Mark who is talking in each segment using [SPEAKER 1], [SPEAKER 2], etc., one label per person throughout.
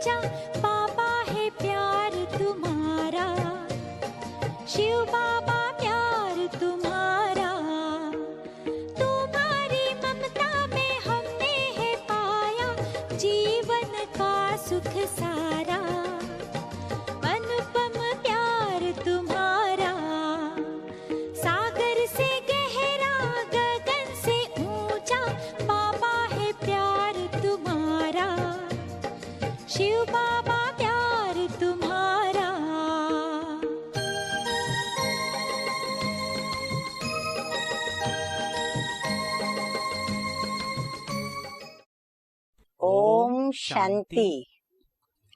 [SPEAKER 1] ऊंचा बाबा है प्यार तुम्हारा, शिव बाबा प्यार तुम्हारा। तुम्हारी ममता में हमने है पाया जीवन का सुख सारा, अनुपम प्यार तुम्हारा। सागर से गहरा गगन से ऊंचा बाबा है प्यार तुम्हारा, शिव बाबा प्यार तुम्हारा।
[SPEAKER 2] ओम शांति।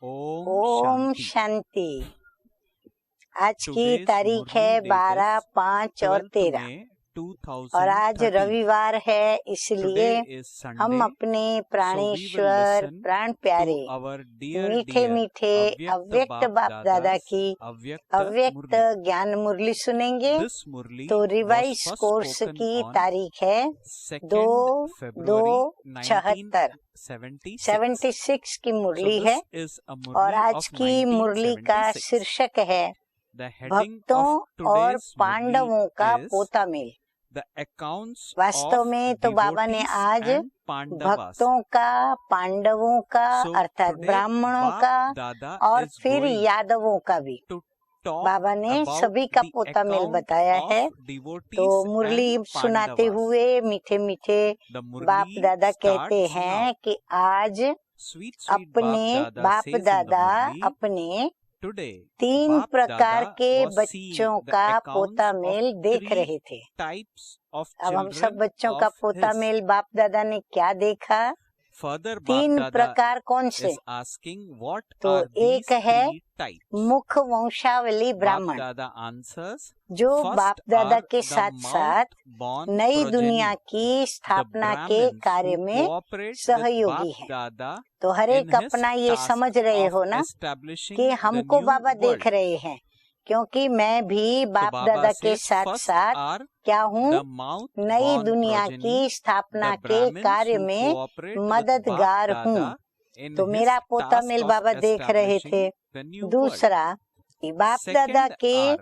[SPEAKER 2] ओम शांति। आज की तारीख है 12, 5 और 13 और आज रविवार है, इसलिए हम अपने प्राणेश्वर प्राण प्यारे मीठे मीठे अव्यक्त बाप दादा की अव्यक्त ज्ञान मुरली सुनेंगे। तो रिवाइज कोर्स की तारीख है 2/2/76 की मुरली है और आज की मुरली का शीर्षक है भक्तों और पांडवों का पोता मेल। वास्तव में तो बाबा ने आज भक्तों का, पांडवों का अर्थात ब्राह्मणों का और फिर यादवों का भी बाबा ने सभी का पोता मेल बताया है। तो मुरली सुनाते हुए मीठे मीठे बाप दादा कहते हैं कि आज अपने बाप दादा अपने 3 प्रकार के बच्चों का पोता मेल देख रहे थे। अब हम सब बच्चों का पोता मेल बाप दादा ने क्या देखा? 3 प्रकार कौन से? तो एक है मुख वंशावली ब्राह्मण, जो बाप दादा के साथ साथ नई दुनिया की स्थापना के कार्य में सहयोगी है। तो हर एक अपना ये समझ रहे हो ना कि हमको बाबा देख रहे हैं, क्योंकि मैं भी बाप दादा के साथ साथ क्या हूँ, नई दुनिया की स्थापना के कार्य में मददगार हूँ। तो मेरा पोता मेल बाबा देख रहे थे। दूसरा, बाप दादा के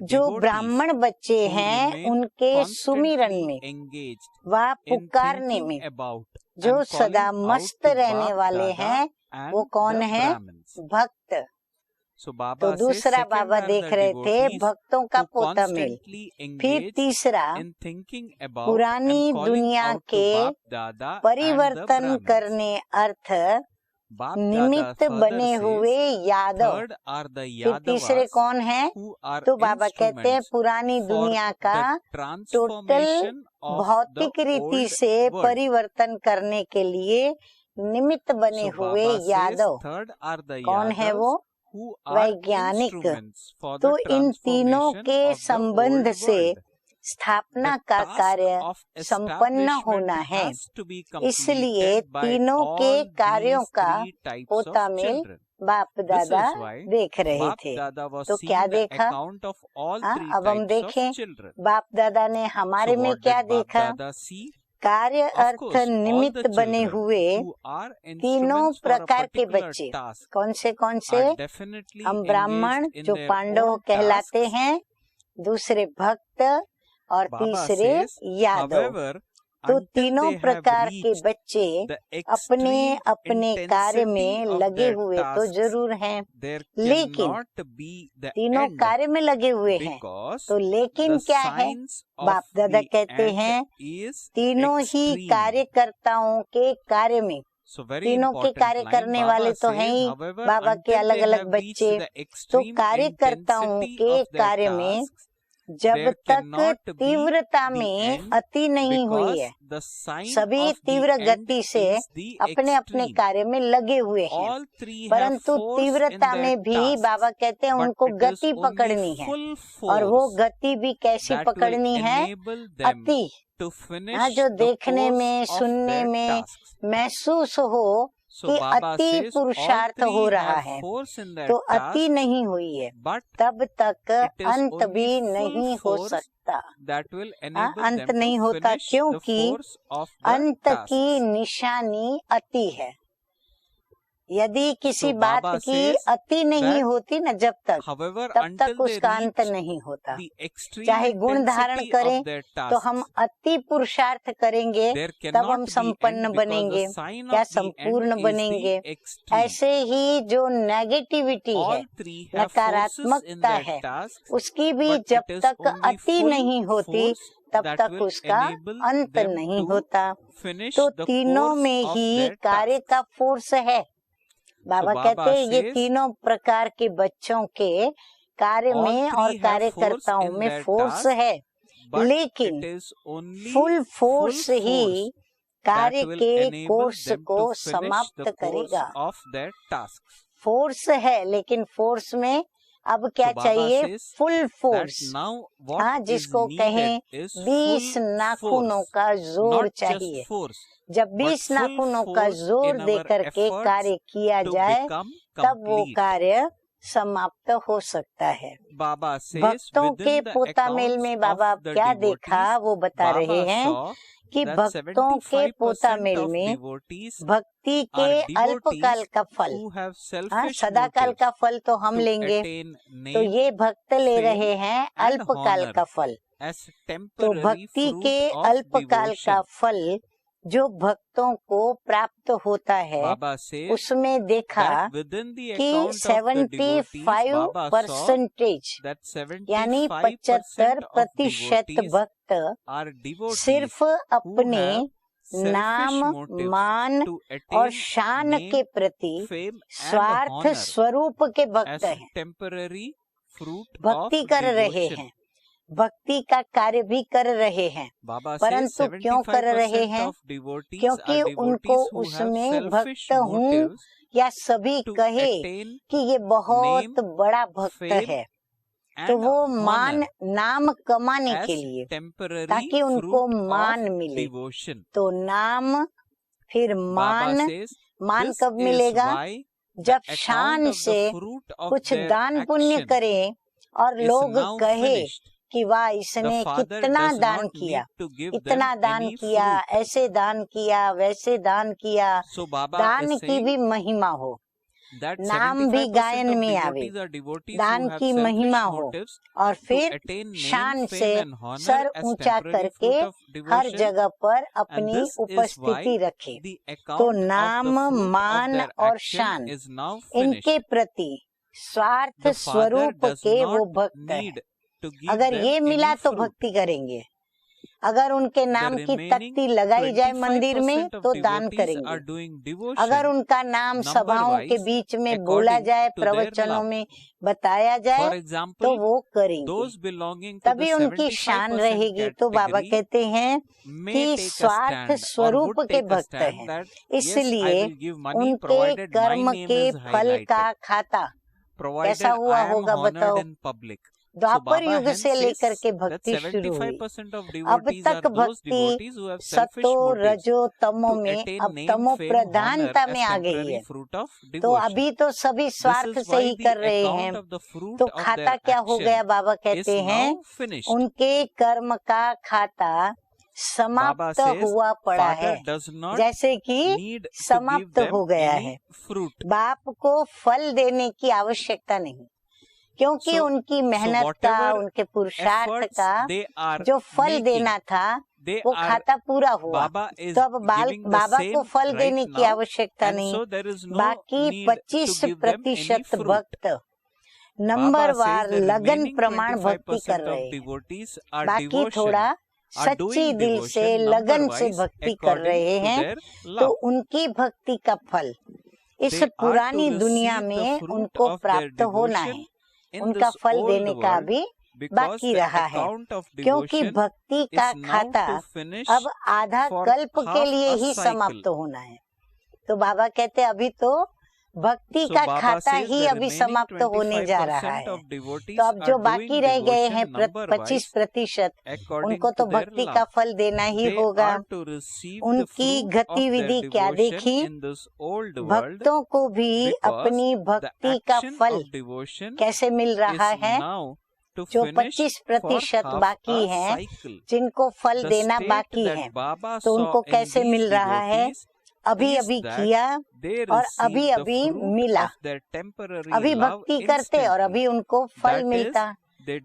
[SPEAKER 2] जो ब्राह्मण बच्चे हैं उनके सुमिरन में व पुकारने में जो सदा मस्त रहने वाले हैं, वो कौन है? भक्त। तो दूसरा बाबा देख रहे थे भक्तों का पोता मेल। फिर तीसरा, पुरानी दुनिया के परिवर्तन करने अर्थ निमित्त बने हुए यादव। फिर तीसरे कौन है? तो बाबा कहते हैं पुरानी दुनिया का टोटल भौतिक रीति से परिवर्तन करने के लिए निमित्त बने हुए यादव। कौन है वो? वैज्ञानिक। तो इन तीनों के संबंध से स्थापना का कार्य संपन्न होना है, इसलिए तीनों के कार्यों का पोता मेल बाप दादा देख रहे थे। तो क्या देखा? अब हम देखें बाप दादा ने हमारे में क्या देखा। कार्य अर्थ निमित्त बने हुए तीनों प्रकार के बच्चे कौन से? हम ब्राह्मण जो पांडव कहलाते हैं, दूसरे भक्त और तीसरे यादव। तो तीनों प्रकार के बच्चे अपने अपने कार्य में लगे हुए तो जरूर हैं, लेकिन तीनों कार्य में लगे हुए हैं। तो लेकिन क्या है? बाप दादा कहते हैं तीनों ही कार्यकर्ताओं के कार्य में, तीनों के कार्य करने वाले तो हैं ही बाबा के अलग अलग बच्चे। तो कार्यकर्ताओं के कार्य में जब तक तीव्रता में अति नहीं हुई है, सभी तीव्र गति से अपने अपने कार्य में लगे हुए हैं, परंतु तीव्रता में भी बाबा कहते हैं उनको गति पकड़नी है। और वो गति भी कैसी पकड़नी है? अति, जो देखने में, सुनने में महसूस हो कि अति पुरुषार्थ हो रहा है, तो अति नहीं हुई है, तब तक अंत भी नहीं हो सकता। अंत नहीं होता, क्योंकि अंत की निशानी अति है। यदि किसी बात की अति नहीं होती न जब तक, तब तक उसका अंत नहीं होता। चाहे गुण धारण करें तो हम अति पुरुषार्थ करेंगे तब हम संपन्न बनेंगे या संपूर्ण बनेंगे। ऐसे ही जो नेगेटिविटी है, नकारात्मकता है, उसकी भी जब तक अति नहीं होती तब तक उसका अंत नहीं होता। तो तीनों में ही कार्य का फोर्स है। बाबा कहते हैं ये तीनों प्रकार के बच्चों के कार्य में और कार्यकर्ताओं में फोर्स है, लेकिन फुल फोर्स ही कार्य के कोर्स को समाप्त करेगा। फोर्स है, लेकिन फोर्स में अब क्या चाहिए? Full force. हाँ, जिसको कहें 20 नाखूनों का जोर चाहिए। जब 20 नाखूनों का जोर दे करके कार्य किया जाए तब वो कार्य समाप्त हो सकता है। भक्तों के पोता मेल में बाबा क्या देखा वो बता रहे हैं कि भक्तों के पोता मेल में भक्ति के अल्पकाल का फल, हाँ, सदाकाल का फल तो हम लेंगे, तो ये भक्त ले रहे हैं अल्पकाल का फल। तो भक्ति के अल्पकाल का फल जो भक्तों को प्राप्त होता है, उसमें देखा कि 75% यानी 75% भक्त सिर्फ अपने नाम, मान और शान के प्रति स्वार्थ स्वरूप के भक्त हैं। भक्ति कर रहे हैं, भक्ति का कार्य भी कर रहे हैं, परंतु क्यों कर रहे हैं? क्योंकि उनको उसमें भक्त हूँ या सभी कहे कि ये बहुत बड़ा भक्त है, तो वो मान नाम कमाने के लिए, ताकि उनको मान मिले। तो नाम फिर मान कब मिलेगा? जब शान से कुछ दान पुण्य करें और लोग कहे कि वाह इसने कितना दान किया, इतना दान किया, ऐसे दान किया, वैसे दान किया, दान की भी महिमा हो, नाम भी गायन में आवे, दान की महिमा हो, और फिर शान से सर ऊंचा करके हर जगह पर अपनी उपस्थिति रखे। तो नाम, मान और शान, इनके प्रति स्वार्थ स्वरूप के वो भक्त हैं। अगर ये मिला तो भक्ति करेंगे, अगर उनके नाम की तख्ती लगाई जाए मंदिर में तो दान करेंगे, अगर उनका नाम सभाओं के बीच में बोला जाए, प्रवचनों में बताया जाए तो वो करेंगे, तभी उनकी शान रहेगी। तो बाबा कहते हैं कि स्वार्थ स्वरूप के भक्त हैं, इसलिए उनके कर्म के फल का खाता कैसा हुआ होगा बताओ? द्वापर युग से लेकर के भक्ति शुरू हुई, अब तक भक्ति सतो रजो तमो में अब तमो प्रधानता में आ गई है। तो अभी तो सभी स्वार्थ से ही कर रहे हैं, तो खाता क्या हो गया? बाबा कहते हैं उनके कर्म का खाता समाप्त हुआ पड़ा है, जैसे कि समाप्त हो गया है। बाप को फल देने की आवश्यकता नहीं, क्योंकि उनकी मेहनत का, उनके पुरुषार्थ का जो फल देना था वो खाता पूरा हुआ। तो अब बाबा को फल देने की आवश्यकता नहीं। बाकी 25% भक्त नंबरवार लगन प्रमाण भक्ति कर रहे हैं, बाकी थोड़ा सच्ची दिल से लगन से भक्ति कर रहे हैं, तो उनकी भक्ति का फल इस पुरानी दुनिया में उनको प्राप्त होना है। उनका फल देने का भी बाकी रहा है, क्योंकि भक्ति का खाता अब आधा कल्प के लिए ही समाप्त होना है। तो बाबा कहते हैं अभी तो भक्ति का खाता ही अभी समाप्त होने जा रहा है। तो अब जो बाकी रह गए हैं 25%, उनको तो भक्ति का फल देना ही होगा। उनकी गतिविधि क्या देखी? भक्तों को भी अपनी भक्ति का फल कैसे मिल रहा है? जो 25% बाकी हैं, जिनको फल देना बाकी है, तो उनको कैसे मिल रहा है? अभी अभी किया और अभी अभी मिला। अभी भक्ति करते और अभी उनको फल मिलता।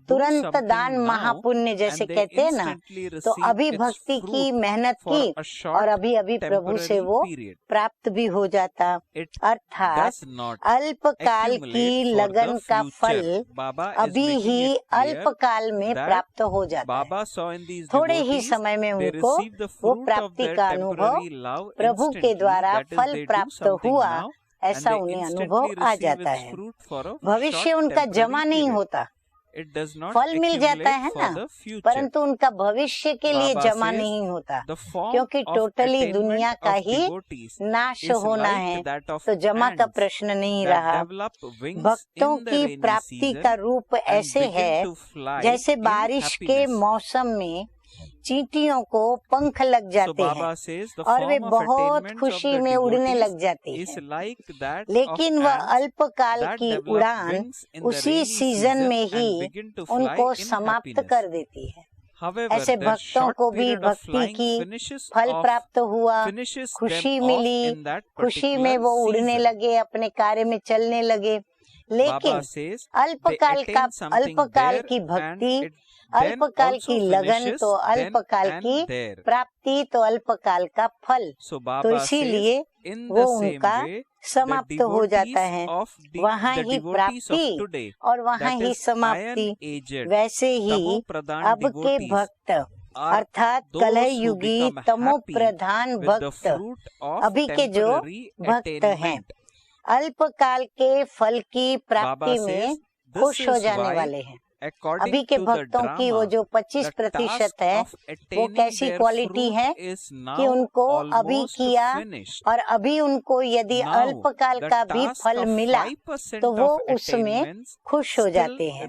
[SPEAKER 2] तुरंत दान महापुण्य जैसे कहते हैं ना, तो अभी भक्ति की, मेहनत की और अभी अभी प्रभु से वो प्राप्त भी हो जाता। अर्थात अल्पकाल की लगन का फल अभी ही अल्पकाल में प्राप्त हो जाता है। थोड़े ही समय में उनको वो प्राप्ति का अनुभव प्रभु के द्वारा फल प्राप्त हुआ, ऐसा उन्हें अनुभव आ जाता है। भविष्य उनका जमा नहीं होता, फल मिल जाता है ना, परंतु उनका भविष्य के लिए जमा नहीं होता, क्योंकि टोटली दुनिया का ही नाश होना है, तो जमा का प्रश्न नहीं रहा। भक्तों की प्राप्ति का रूप ऐसे है जैसे बारिश के मौसम में चींटियों को पंख लग जाते हैं और वे बहुत खुशी में उड़ने लग जाती है, लेकिन वह अल्पकाल की उड़ान उसी सीजन में ही उनको समाप्त कर देती है। ऐसे भक्तों को भी भक्ति की फल प्राप्त हुआ, खुशी मिली, खुशी में वो उड़ने लगे, अपने कार्य में चलने लगे, लेकिन अल्पकाल की भक्ति, अल्पकाल की लगन तो अल्पकाल की प्राप्ति तो अल्पकाल का फल, तो इसीलिए वो उनका समाप्त हो जाता है। वहाँ ही प्राप्ति और वहाँ ही समाप्ति। वैसे ही अब के भक्त अर्थात कलह युगी तमो प्रधान भक्त, अभी के जो भक्त हैं, अल्पकाल के फल की प्राप्ति में खुश हो जाने वाले हैं। अभी के भक्तों की वो जो 25% है, वो कैसी क्वालिटी है कि उनको अभी किया और अभी उनको यदि अल्पकाल का भी फल मिला तो वो उसमें खुश हो जाते हैं।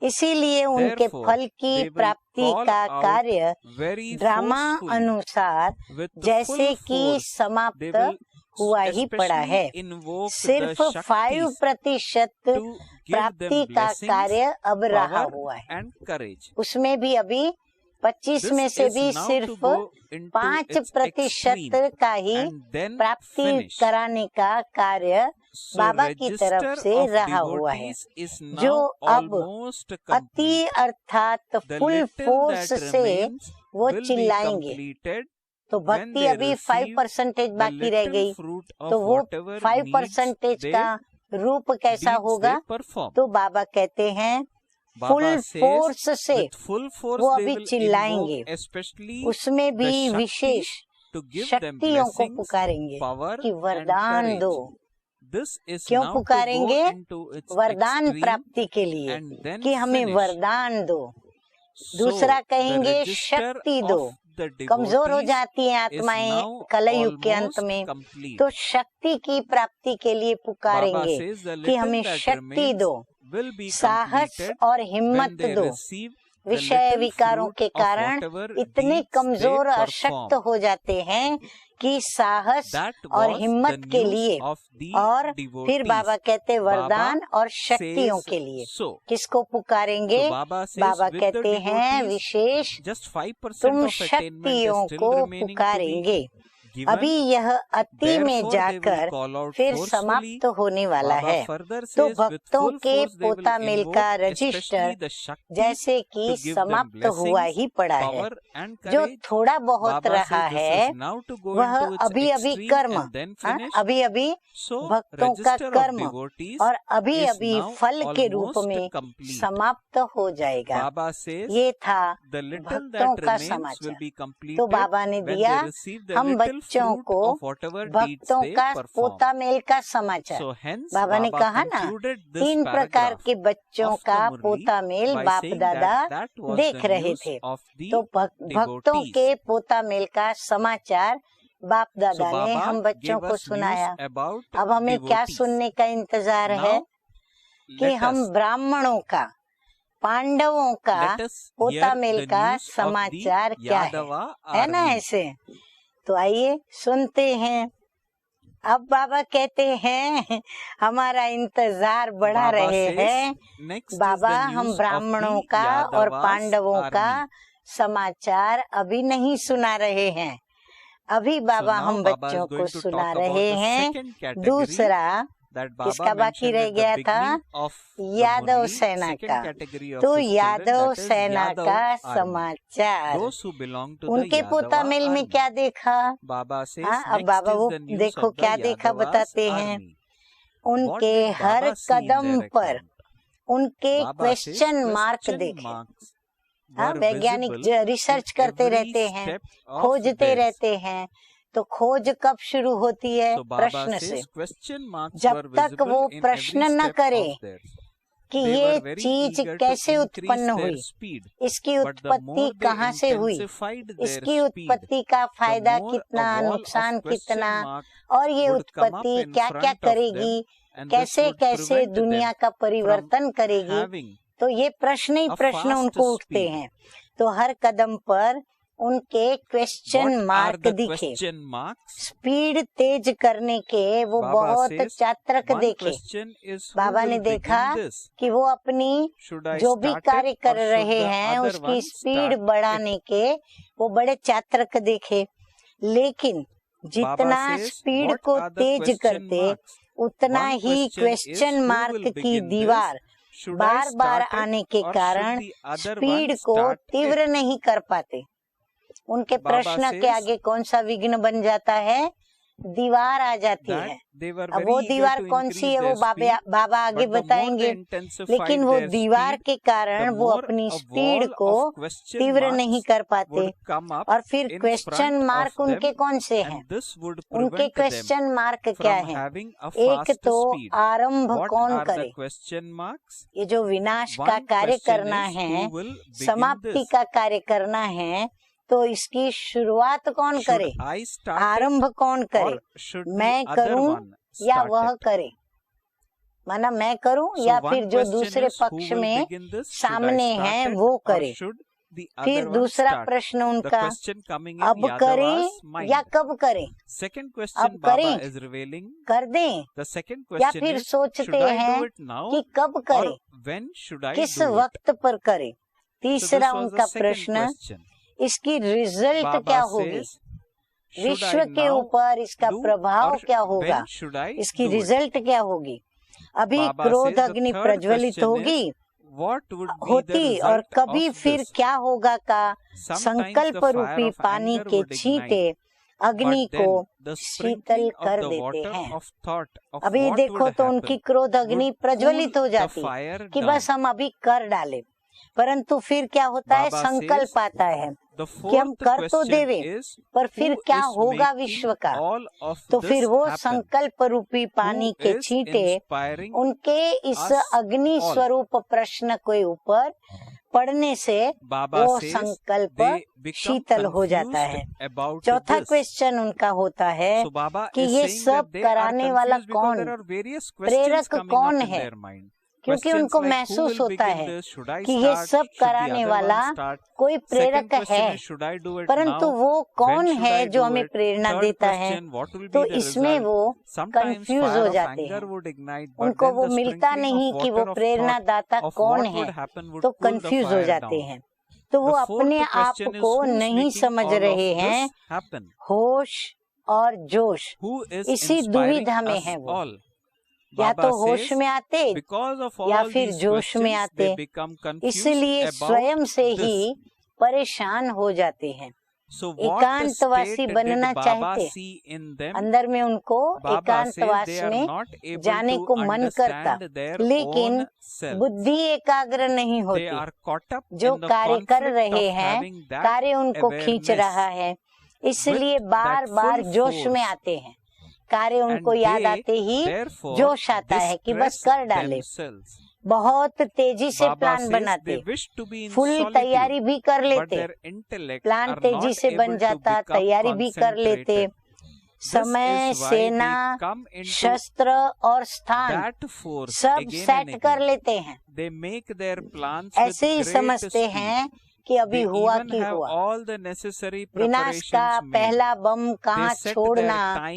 [SPEAKER 2] इसीलिए उनके फल की प्राप्ति का कार्य ड्रामा अनुसार जैसे कि समाप्त हुआ ही पड़ा है। सिर्फ 5% प्राप्ति का कार्य अब रहा हुआ है। उसमें भी अभी 25 में से भी सिर्फ 5% का ही प्राप्ति कराने का कार्य बाबा की तरफ से रहा हुआ है, जो अब अति अर्थात फुल फोर्स से वो चिल्लाएंगे। तो भक्ति अभी 5% बाकी रह गई, तो वो 5% का रूप कैसा होगा? तो बाबा कहते हैं फुल फोर्स से वो अभी चिल्लाएंगे, उसमें भी विशेष शक्तियों को पुकारेंगे कि वरदान दो। क्यों पुकारेंगे? वरदान प्राप्ति के लिए कि हमें वरदान दो। दूसरा कहेंगे शक्ति दो। कमजोर हो जाती हैं आत्माएं कलयुग के अंत में, तो शक्ति की प्राप्ति के लिए पुकारेंगे कि हमें शक्ति दो, साहस और हिम्मत दो। विषय विकारों के कारण इतने कमजोर और अशक्त हो जाते हैं कि साहस और हिम्मत के लिए, और फिर बाबा कहते वरदान और शक्तियों के लिए किसको पुकारेंगे? बाबा कहते हैं विशेष तुम शक्तियों को पुकारेंगे। अभी यह अति में जाकर फिर समाप्त होने वाला है। तो भक्तों के पोता मिल का रजिस्टर जैसे कि समाप्त हुआ ही पड़ा है। जो थोड़ा बहुत रहा है वह अभी अभी कर्म, अभी अभी भक्तों का कर्म और अभी अभी फल के रूप में समाप्त हो जाएगा। ये था भक्तों का समाचार। तो बाबा ने दिया हम बच्चों को भक्तों का पोता मेल का समाचार। बाबा ने कहा ना 3 प्रकार के बच्चों का पोता मेल बाप दादा देख रहे थे। तो भक्तों के पोता मेल का समाचार बाप दादा ने हम बच्चों को सुनाया। अब हमें क्या सुनने का इंतजार है कि हम ब्राह्मणों का, पांडवों का पोता मेल का समाचार क्या है ना ऐसे। तो आइए सुनते हैं। अब बाबा कहते हैं हमारा इंतजार बढ़ा रहे हैं। बाबा हम ब्राह्मणों का और पांडवों का समाचार अभी नहीं सुना रहे हैं। अभी बाबा हम बच्चों को सुना रहे हैं दूसरा, इसका बाकी रह गया था यादव सेना का। तो यादव सेना का समाचार, उनके पोता मेल में क्या देखा? अब बाबा वो देखो क्या देखा बताते हैं। उनके हर कदम पर उनके क्वेश्चन मार्क देखे। वैज्ञानिक रिसर्च करते रहते हैं, खोजते रहते हैं। तो खोज कब शुरू होती है? प्रश्न से। जब तक वो प्रश्न न करे कि ये चीज कैसे उत्पन्न हुई, इसकी उत्पत्ति कहाँ से हुई, इसकी उत्पत्ति का फायदा कितना, नुकसान कितना, और ये उत्पत्ति क्या क्या करेगी, कैसे कैसे दुनिया का परिवर्तन करेगी, तो ये प्रश्न ही प्रश्न उनको उठते हैं। तो हर कदम पर उनके क्वेश्चन मार्क दिखे। स्पीड तेज करने के वो बहुत चातक देखे। बाबा ने देखा कि वो अपनी जो भी कार्य कर रहे हैं उसकी स्पीड बढ़ाने के वो बड़े चातक देखे। लेकिन जितना स्पीड को तेज करते उतना ही क्वेश्चन मार्क की दीवार बार बार आने के कारण स्पीड को तीव्र नहीं कर पाते। उनके प्रश्न के आगे कौन सा विघ्न बन जाता है? दीवार आ जाती है। अब वो दीवार कौन सी है वो बाबा आगे बताएंगे। लेकिन वो दीवार के कारण वो अपनी स्पीड को तीव्र नहीं कर पाते। और फिर क्वेश्चन मार्क उनके कौन से हैं? उनके क्वेश्चन मार्क क्या है? एक तो आरंभ कौन करे? ये जो विनाश का कार्य करना है, समाप्ति का कार्य करना है, तो इसकी शुरुआत कौन करे? आरंभ कौन करे? मैं करूं या वह करे? माना मैं करूं या फिर जो दूसरे पक्ष में सामने है वो करे। फिर दूसरा प्रश्न उनका, अब करें या कब करें? अब करें, कर दें, या फिर सोचते हैं कि कब करें, किस वक्त पर करें? तीसरा उनका प्रश्न, इसकी रिजल्ट क्या होगी? विश्व के ऊपर इसका प्रभाव क्या होगा? इसकी रिजल्ट क्या होगी? अभी क्रोध अग्नि प्रज्वलित होगी, होती, और कभी फिर क्या होगा का संकल्प रूपी पानी के छींटे अग्नि को शीतल कर देते हैं। अभी देखो तो उनकी क्रोध अग्नि प्रज्वलित हो जाती कि बस हम अभी कर डालें, परंतु फिर क्या होता है? संकल्प आता है कि हम कर तो देवे, पर फिर क्या होगा विश्व का? तो फिर वो संकल्प रूपी पानी के छींटे उनके इस अग्नि स्वरूप प्रश्न के ऊपर पढ़ने से वो संकल्प शीतल हो जाता है। चौथा क्वेश्चन उनका होता है कि ये सब कराने वाला कौन, प्रेरक कौन है? क्योंकि उनको महसूस होता है कि ये सब कराने वाला कोई प्रेरक है, परंतु वो कौन है जो हमें प्रेरणा देता है? तो इसमें वो कंफ्यूज हो जाते हैं। उनको वो मिलता नहीं कि वो प्रेरणा दाता कौन है, तो कंफ्यूज हो जाते हैं। तो वो अपने आप को नहीं समझ रहे हैं। होश और जोश, इसी दुविधा में है वो। या तो होश में आते या फिर जोश में आते, इसलिए स्वयं से ही परेशान हो जाते हैं। एकांतवासी बनना चाहते, अंदर में उनको एकांतवास में जाने को मन करता, लेकिन बुद्धि एकाग्र नहीं होती। जो कार्य कर रहे हैं, कार्य उनको खींच रहा है, इसलिए बार बार जोश में आते हैं। कार्य उनको याद आते ही जोश आता है कि बस कर डाले। बहुत तेजी से प्लान बनाते, फुल तैयारी भी कर लेते, प्लान तेजी से बन जाता, तैयारी भी कर लेते। समय, सेना, शस्त्र और स्थान सब सेट कर लेते हैं। ऐसे ही समझते हैं कि अभी हुआ कि हुआ। विनाश का पहला बम कहाँ छोड़ना,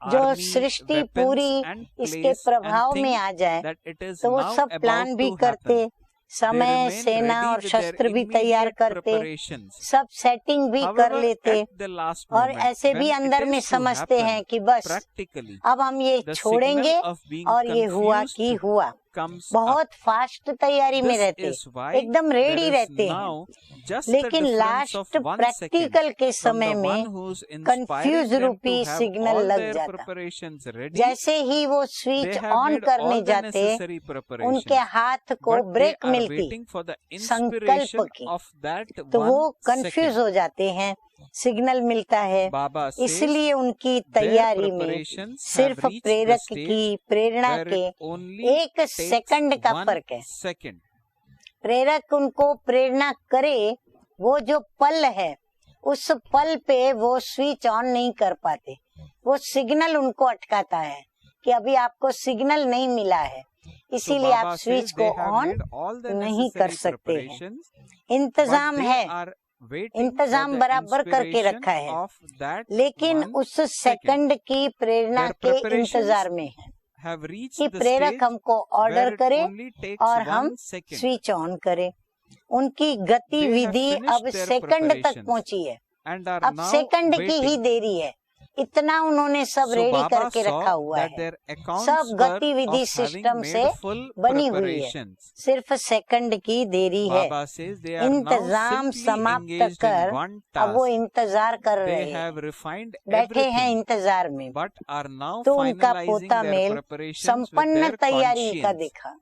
[SPEAKER 2] जो सृष्टि पूरी इसके प्रभाव में आ जाए, तो वो सब प्लान भी करते, समय, सेना और शस्त्र भी तैयार करते, सब सेटिंग भी कर लेते, और ऐसे भी अंदर में समझते हैं कि बस अब हम ये छोड़ेंगे और ये हुआ कि हुआ। बहुत फास्ट तैयारी में रहते, एकदम रेडी रहते हैं, लेकिन लास्ट प्रैक्टिकल के समय में कंफ्यूज रूपी सिग्नल लग जाता। जैसे ही वो स्विच ऑन करने जाते, उनके हाथ को ब्रेक मिलती संकल्प की, तो वो कंफ्यूज हो जाते हैं। सिग्नल मिलता है, इसलिए उनकी तैयारी में सिर्फ प्रेरक की प्रेरणा के 1 सेकंड का फर्क है। प्रेरक उनको प्रेरणा करे, वो जो पल है उस पल पे वो स्विच ऑन नहीं कर पाते, वो सिग्नल उनको अटकाता है कि अभी आपको सिग्नल नहीं मिला है, इसीलिए आप स्विच को ऑन नहीं कर सकते हैं। इंतजाम है, इंतजाम बराबर करके रखा है, लेकिन उस सेकंड की प्रेरणा के इंतजार में है कि प्रेरक हमको ऑर्डर करे और हम स्विच ऑन करें। उनकी गतिविधि अब सेकंड तक पहुंची है, अब सेकंड की ही देरी है, इतना उन्होंने सब रेडी करके रखा हुआ है, सब गतिविधि सिस्टम से बनी हुई है, सिर्फ सेकंड की देरी है। इंतजाम समाप्त कर अब वो इंतजार कर रहे हैं, बैठे हैं इंतजार में। तो उनका पोता मेल संपन्न तैयारी का देखा,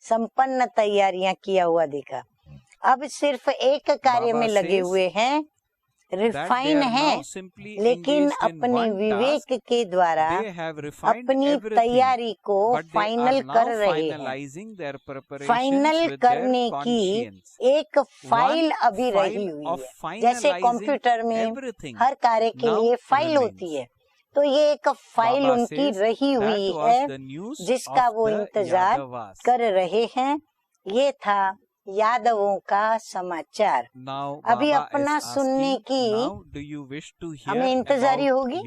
[SPEAKER 2] संपन्न तैयारियां किया हुआ देखा। अब सिर्फ एक कार्य में लगे हुए हैं, रिफाइन है, लेकिन अपने विवेक के द्वारा अपनी तैयारी को फाइनल कर रहे हैं। फाइनल करने की एक फाइल अभी रही हुई है, जैसे कंप्यूटर में हर कार्य के लिए फाइल होती है, तो ये एक फाइल उनकी रही हुई है जिसका वो इंतजार कर रहे हैं। ये था यादवों का समाचार। अभी अपना सुनने की हमें इंतजारी होगी,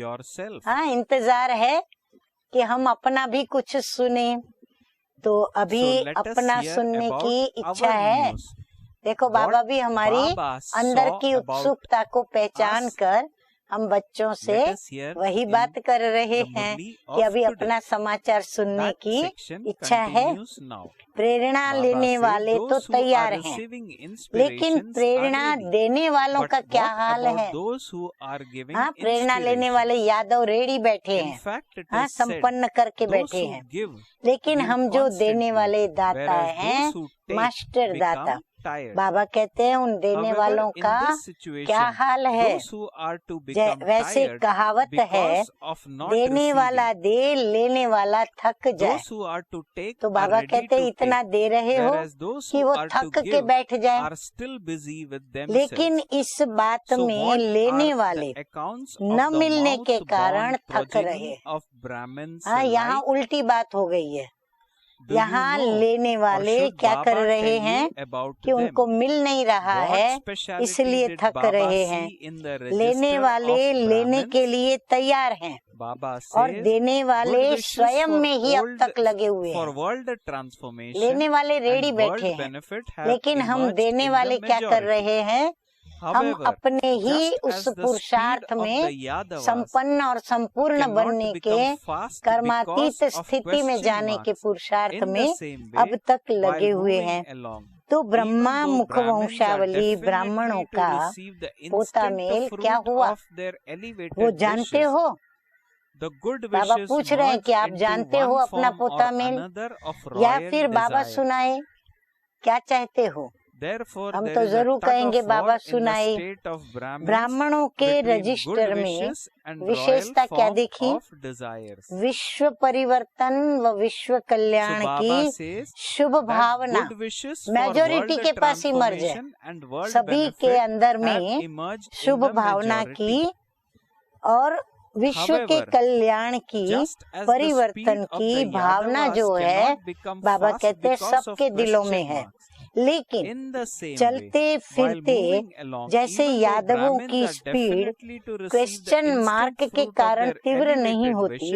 [SPEAKER 2] हाँ इंतजार है कि हम अपना भी कुछ सुने, तो अभी अपना सुनने की इच्छा है। देखो बाबा भी हमारी अंदर की उत्सुकता को पहचान कर हम बच्चों से वही बात कर रहे हैं कि अभी अपना समाचार सुनने की इच्छा है। प्रेरणा लेने वाले तो तैयार हैं, लेकिन प्रेरणा देने वालों का क्या हाल है? हाँ, प्रेरणा लेने वाले यादव रेडी बैठे हैं, हाँ संपन्न करके बैठे हैं, लेकिन हम जो देने वाले दाता हैं, मास्टर दाता, बाबा कहते हैं उन देने वालों का क्या हाल है? वैसे कहावत है, देने वाला दे, लेने वाला थक जाए। तो बाबा कहते हैं इतना दे रहे हो कि वो थक के बैठ जाए, लेकिन इस बात में लेने वाले न मिलने के कारण थक रहे। हाँ, यहाँ उल्टी बात हो गई है। यहाँ लेने वाले क्या कर रहे हैं कि उनको मिल नहीं रहा है, इसलिए थक रहे हैं। लेने वाले लेने के लिए तैयार हैं और देने वाले स्वयं में ही अब तक लगे हुए हैं। लेने वाले रेडी बैठे हैं, लेकिन हम देने वाले क्या कर रहे हैं? हम अपने ही उस पुरुषार्थ में संपन्न और संपूर्ण बनने के कर्मातीत स्थिति में जाने के पुरुषार्थ में अब तक लगे हुए हैं। तो ब्रह्मा मुखवंशावली ब्राह्मणों का पोता मेल क्या हुआ, वो जानते हो? बाबा पूछ रहे हैं कि आप जानते हो अपना पोता मेल, या फिर बाबा सुनाए? क्या चाहते हो? हम तो जरूर कहेंगे बाबा सुनाए। ब्राह्मणों के रजिस्टर में विशेषता क्या देखी? विश्व परिवर्तन व विश्व कल्याण की शुभ भावना मेजोरिटी के पास ही मर्ज है। सभी के अंदर में शुभ भावना की और विश्व के कल्याण की, परिवर्तन की भावना जो है, बाबा कहते हैं सबके दिलों में है। लेकिन चलते फिरते जैसे यादवों की स्पीड क्वेश्चन मार्क के कारण तीव्र नहीं होती,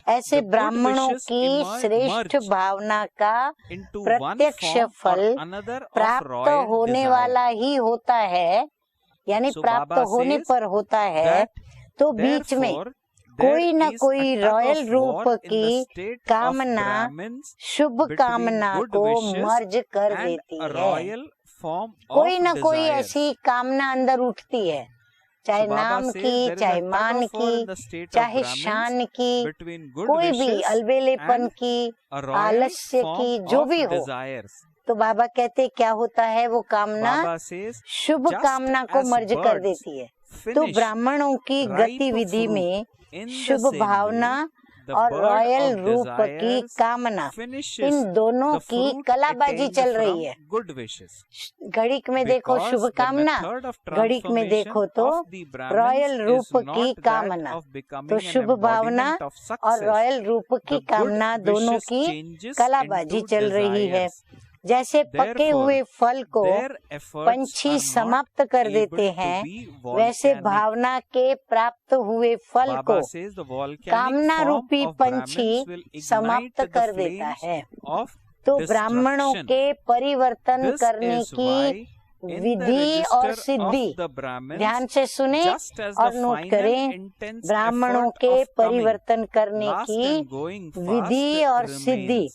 [SPEAKER 2] ऐसे ब्राह्मणों की श्रेष्ठ भावना का प्रत्यक्ष फल प्राप्त होने वाला ही होता है, यानी प्राप्त होने पर होता है। तो बीच में कोई न कोई रॉयल रूप की कामना शुभ कामना को मर्ज कर देती है। कोई न कोई ऐसी कामना अंदर उठती है, चाहे नाम की, चाहे मान की, चाहे शान की, कोई भी अलबेलेपन की, आलस्य की, जो भी हो। तो बाबा कहते क्या होता है, वो कामना शुभ कामना को मर्ज कर देती है। तो ब्राह्मणों की गतिविधि में शुभ भावना और रॉयल रूप की कामना, इन दोनों की कलाबाजी चल रही है। घड़ी में देखो शुभ कामना, घड़ी में देखो तो रॉयल रूप की कामना। तो शुभ भावना और रॉयल रूप की कामना दोनों की कलाबाजी चल रही है। जैसे पके हुए फल को पंछी समाप्त कर देते हैं, वैसे भावना के प्राप्त हुए फल को कामना रूपी पंछी समाप्त कर देता है। तो ब्राह्मणों के परिवर्तन करने की विधि और सिद्धि, ध्यान से सुने और नोट करें। ब्राह्मणों के परिवर्तन करने की विधि और सिद्धि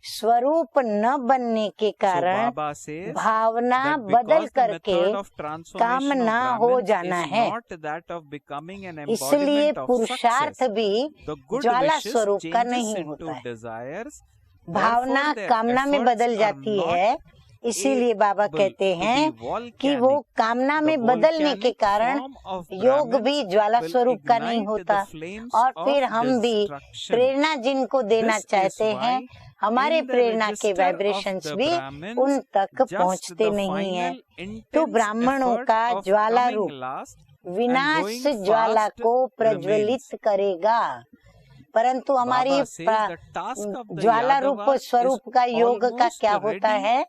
[SPEAKER 2] स्वरूप न बनने के कारण भावना बदल करके कामना हो जाना है। इसलिए पुरुषार्थ भी ज्वाला स्वरूप का नहीं होता है, भावना कामना में बदल जाती है। इसीलिए बाबा कहते हैं कि वो कामना में बदलने के कारण योग भी ज्वाला स्वरूप का नहीं होता। और फिर हम भी प्रेरणा जिनको देना चाहते हैं, हमारे प्रेरणा के वाइब्रेशंस भी उन तक पहुंचते नहीं हैं। तो ब्राह्मणों का ज्वाला रूप विनाश ज्वाला को प्रज्वलित करेगा, परंतु हमारी ज्वाला रूप स्वरूप का योग का क्या होता है,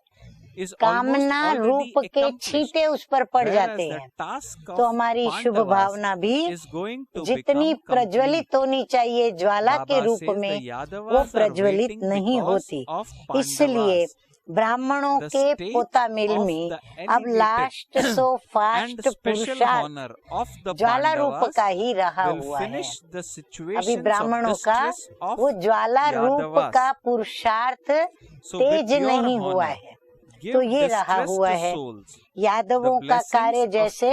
[SPEAKER 2] कामना रूप के छींटे उस पर पड़ जाते हैं। तो हमारी शुभ भावना भी जितनी प्रज्वलित होनी चाहिए ज्वाला के रूप में, वो प्रज्वलित नहीं होती। इसलिए ब्राह्मणों के पोता मिल में अब लास्ट सो फास्ट पुरुषार्थ ज्वाला रूप का ही रहा हुआ है। अभी ब्राह्मणों का वो ज्वाला रूप का पुरुषार्थ तेज नहीं हुआ है, तो ये रहा हुआ है। यादवों का कार्य जैसे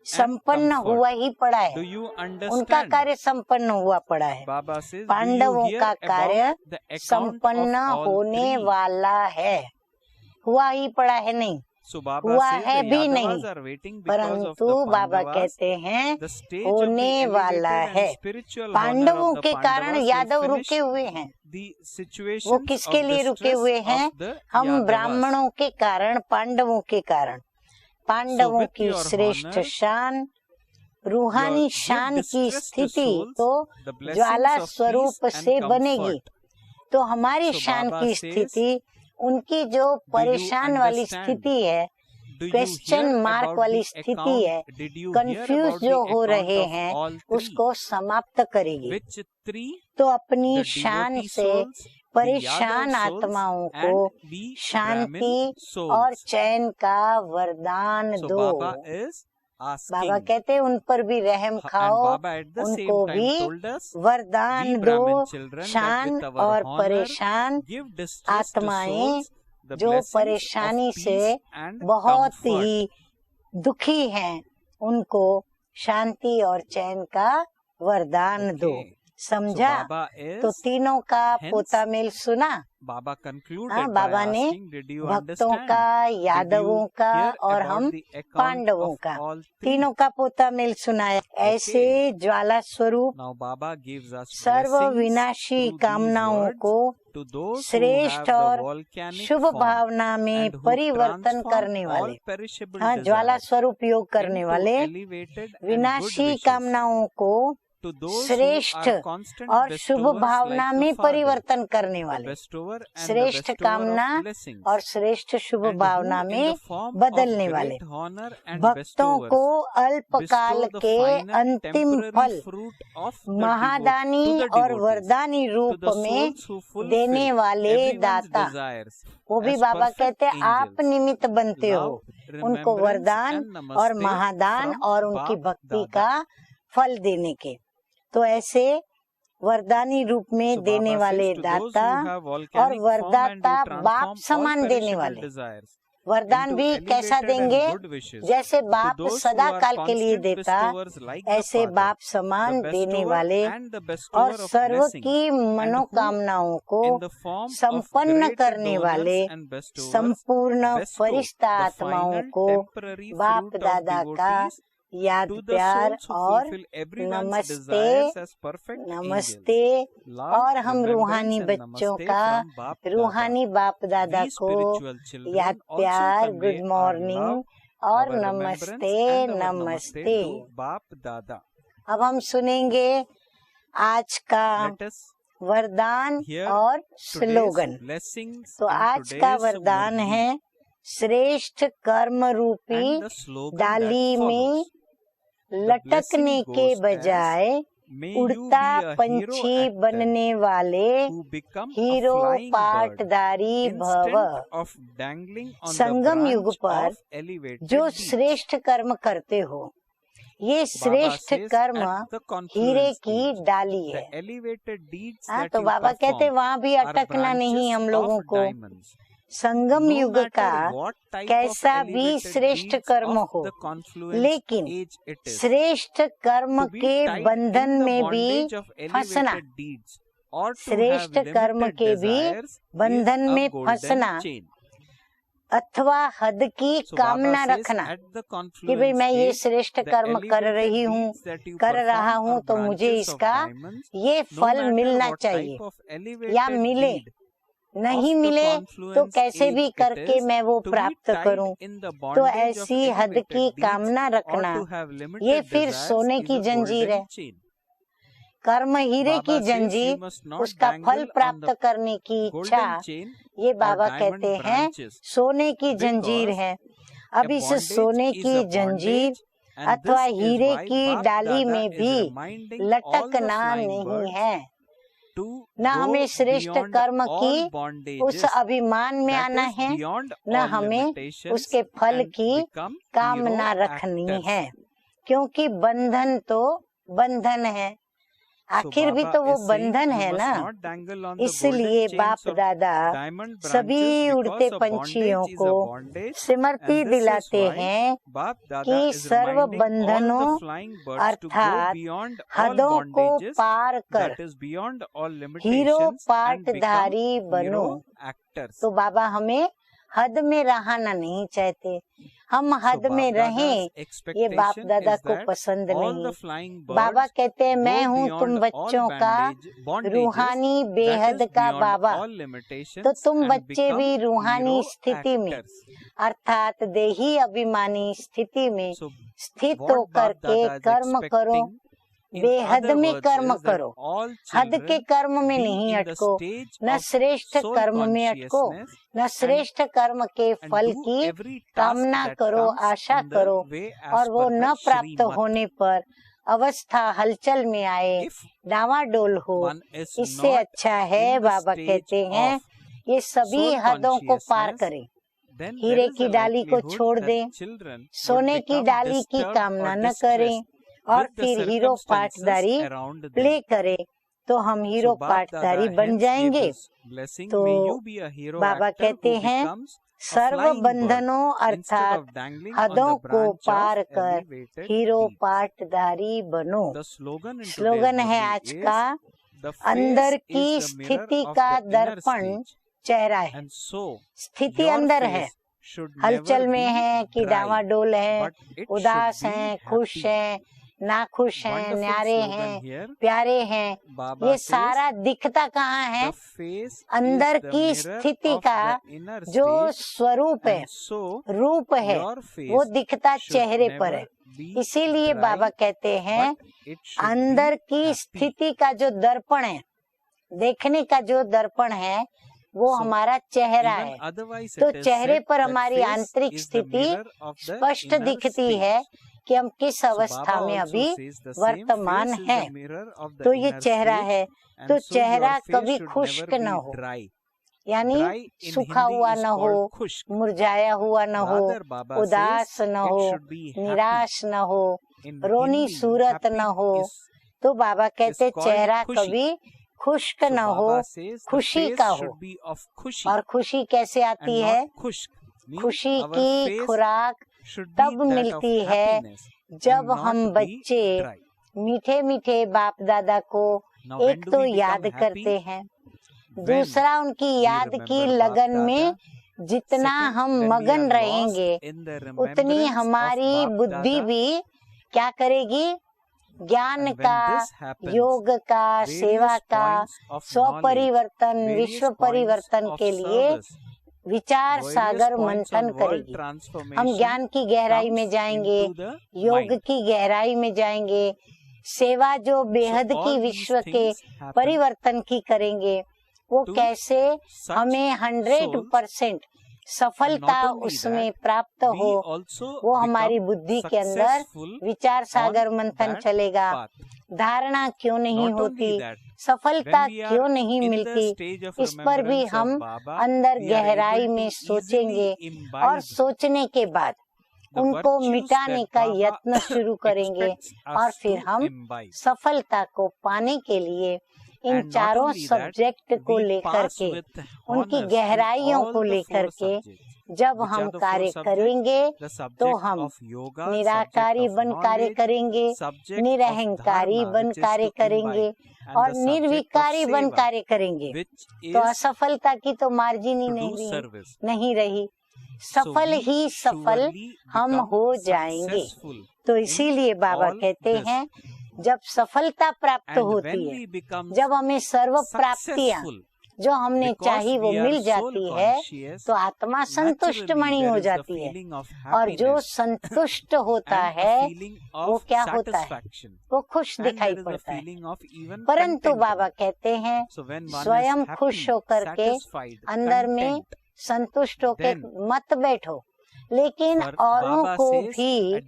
[SPEAKER 2] संपन्न हुआ ही पड़ा है, उनका कार्य संपन्न हुआ पड़ा है। पांडवों का कार्य संपन्न होने वाला है, हुआ ही पड़ा है, नहीं हुआ है भी नहीं, परंतु बाबा कहते हैं होने वाला है। पांडवों के कारण यादव रुके हुए हैं। वो किसके लिए रुके हुए हैं? हम ब्राह्मणों के कारण, पांडवों के कारण। पांडवों की श्रेष्ठ शान, रूहानी शान की स्थिति तो ज्वाला स्वरूप से बनेगी। तो हमारी शान की स्थिति, उनकी जो परेशान वाली स्थिति है, क्वेश्चन मार्क वाली स्थिति है, कंफ्यूज जो हो रहे हैं, उसको समाप्त करेगी। तो अपनी शान से परेशान आत्माओं को शांति और चैन का वरदान दो। बाबा कहते हैं उन पर भी रहम खाओ, उनको भी वरदान दो। शान और परेशान आत्माएं जो परेशानी से बहुत ही दुखी हैं, उनको शांति और चैन का वरदान दो। समझा? तो तीनों का पोता मेल सुना। बाबा ने भक्तों का, यादवों का और हम पांडवों का, तीनों का पोता मेल सुनाया। ऐसे ज्वाला स्वरूप सर्व विनाशी कामनाओं को श्रेष्ठ और शुभ भावना में परिवर्तन करने वाले, ज्वाला स्वरूप योग करने वाले, विनाशी कामनाओं को श्रेष्ठ और शुभ भावना में परिवर्तन करने वाले, श्रेष्ठ कामना और श्रेष्ठ शुभ भावना में बदलने वाले, भक्तों को अल्पकाल के अंतिम फल महादानी और वरदानी रूप में देने वाले दाता। वो भी बाबा कहते हैं आप निमित्त बनते हो उनको वरदान और महादान और उनकी भक्ति का फल देने के। तो ऐसे वरदानी रूप में देने वाले दाता और वरदाता बाप समान देने वाले। वरदान भी कैसा देंगे? जैसे बाप सदा काल के लिए देता, ऐसे बाप समान देने वाले और सर्व की मनोकामनाओं को संपन्न करने वाले संपूर्ण फरिश्ता आत्माओं को बाप दादा का याद प्यार और नमस्ते नमस्ते। और हम रूहानी बच्चों का रूहानी बाप दादा को याद प्यार, गुड मॉर्निंग और नमस्ते नमस्ते
[SPEAKER 3] बाप दादा।
[SPEAKER 2] अब हम सुनेंगे आज का वरदान और स्लोगन। तो आज का वरदान है श्रेष्ठ कर्म रूपी डाली में लटकने के बजाय उड़ता पंछी बनने वाले हीरो पाटदारी भव। संगम युग पर जो श्रेष्ठ कर्म करते हो, ये श्रेष्ठ कर्म हीरे की डाली है। हाँ, तो बाबा कहते वहाँ भी अटकना नहीं हम लोगों को। संगम युग का कैसा भी श्रेष्ठ कर्म हो, लेकिन श्रेष्ठ कर्म के बंधन में भी फंसना, श्रेष्ठ कर्म के भी बंधन में फंसना अथवा हद की कामना रखना कि भाई मैं ये श्रेष्ठ कर्म कर रही हूँ, कर रहा हूँ, तो मुझे इसका ये फल मिलना चाहिए या मिले, नहीं मिले तो कैसे भी करके मैं वो प्राप्त करूं। तो ऐसी हद की कामना रखना, ये फिर सोने की जंजीर है। कर्म हीरे की जंजीर, उसका फल प्राप्त करने की इच्छा, ये बाबा कहते हैं सोने की जंजीर है। अब इस सोने की जंजीर अथवा हीरे की डाली में भी लटकना नहीं है। न हमें श्रेष्ठ कर्म की उस अभिमान में आना है, न हमें उसके फल की कामना रखनी है, क्योंकि बंधन तो बंधन है, आखिर भी तो वो बंधन है ना। इसलिए बाप दादा सभी उड़ते पंछियों को स्मृति दिलाते हैं कि सर्व बंधनों अर्थात हदों को पार कर हीरो पाटधारी बनो। तो बाबा हमें हद में रहना नहीं चाहते, हम हद में रहें, ये बाप दादा को पसंद नहीं। बाबा कहते हैं मैं हूँ तुम बच्चों का रूहानी बेहद का बाबा, तो तुम बच्चे भी रूहानी स्थिति में अर्थात देही अभिमानी स्थिति में स्थित होकर के कर्म करो, बेहद में कर्म करो, हद के कर्म में नहीं अटको, न श्रेष्ठ कर्म में अटको, न श्रेष्ठ कर्म के फल की कामना करो, आशा करो, और वो न प्राप्त होने पर अवस्था हलचल में आए, डावाडोल हो। इससे अच्छा है बाबा कहते हैं ये सभी हदों को पार करें, हीरे की डाली को छोड़ दें, सोने की डाली की कामना न करें और फिर हीरो पाटदारी प्ले करें, तो हम हीरो पाटदारी बन जाएंगे। तो बाबा कहते हैं सर्व बंधनों अर्थात हदों को पार कर हीरो पाटदारी बनो। स्लोगन है आज का, अंदर की स्थिति का दर्पण चेहरा है। स्थिति अंदर है, हलचल में है कि डावाडोल है, उदास है, खुश है, नाखुश हैं, न्यारे हैं, प्यारे हैं, ये सारा दिखता कहाँ है? अंदर की स्थिति का जो स्वरूप है, रूप है, वो दिखता चेहरे पर है। इसीलिए बाबा कहते हैं अंदर की स्थिति का जो दर्पण है, देखने का जो दर्पण है, वो हमारा चेहरा है। तो चेहरे पर हमारी आंतरिक स्थिति स्पष्ट दिखती है कि हम किस अवस्था में अभी वर्तमान हैं। तो ये चेहरा है। तो चेहरा कभी खुश्क न हो, यानी सूखा हुआ न हो, मुरझाया हुआ न हो, उदास न हो, निराश न हो, रोनी सूरत न हो। तो बाबा कहते चेहरा कभी खुश्क न हो, खुशी का हो। और खुशी कैसे आती है? खुशी की खुराक तब मिलती है जब हम बच्चे मीठे मीठे बाप दादा को एक तो याद करते हैं, दूसरा उनकी याद की लगन में जितना हम मगन रहेंगे उतनी हमारी बुद्धि भी क्या करेगी? ज्ञान का, योग का, सेवा का, स्व परिवर्तन, विश्व परिवर्तन के लिए विचार सागर मंथन करेगी। हम ज्ञान की गहराई में जाएंगे, योग की गहराई में जाएंगे, सेवा जो बेहद की विश्व के परिवर्तन की करेंगे। वो कैसे? हमें 100% सफलता उसमें प्राप्त हो, वो हमारी बुद्धि के अंदर विचार सागर मंथन चलेगा। धारणा क्यों नहीं होती, सफलता क्यों नहीं मिलती, इस पर भी हम अंदर गहराई में सोचेंगे और सोचने के बाद उनको मिटाने का यत्न शुरू करेंगे। और फिर हम सफलता को पाने के लिए इन चारों सब्जेक्ट को लेकर के, उनकी गहराइयों को लेकर के जब हम कार्य करेंगे तो हम निराकारी बन कार्य करेंगे, निरहंकारी बन कार्य करेंगे और निर्विकारी बन कार्य करेंगे। तो असफलता की तो मार्जिन ही नहीं रही, सफल ही सफल हम हो जाएंगे। तो इसीलिए बाबा कहते हैं जब सफलता प्राप्त होती है, जब हमें सर्व प्राप्तियां जो हमने चाही वो मिल जाती है, तो आत्मा संतुष्ट मणि हो जाती है। और जो संतुष्ट होता है वो क्या होता है? वो खुश दिखाई पड़ता है। परंतु बाबा कहते हैं स्वयं खुश होकर के अंदर में संतुष्ट होकर मत बैठो, लेकिन औरों को भी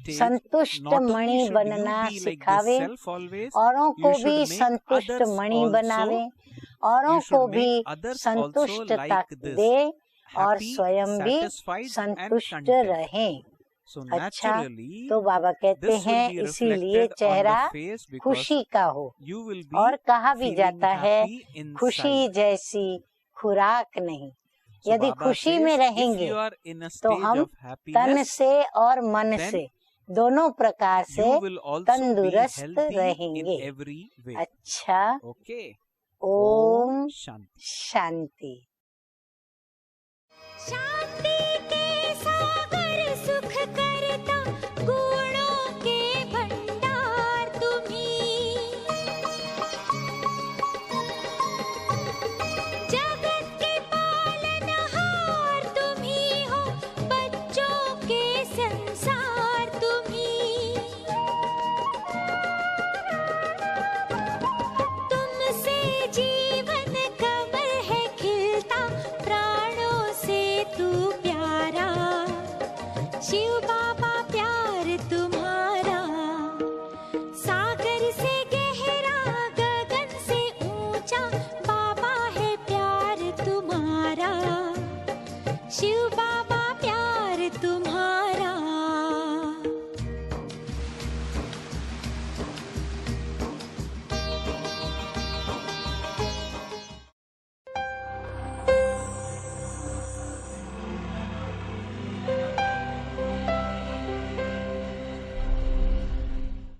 [SPEAKER 2] संतुष्ट मणि बनना सिखावे, औरों को भी संतुष्ट मणि बनावे, औरों को भी संतुष्टता दे और स्वयं भी संतुष्ट रहें। अच्छा, तो बाबा कहते हैं इसीलिए चेहरा खुशी का हो। और कहा भी जाता है खुशी जैसी खुराक नहीं। यदि खुशी में रहेंगे तो हम तन से और मन से दोनों प्रकार से तंदुरुस्त रहेंगे। अच्छा, ओम शांति।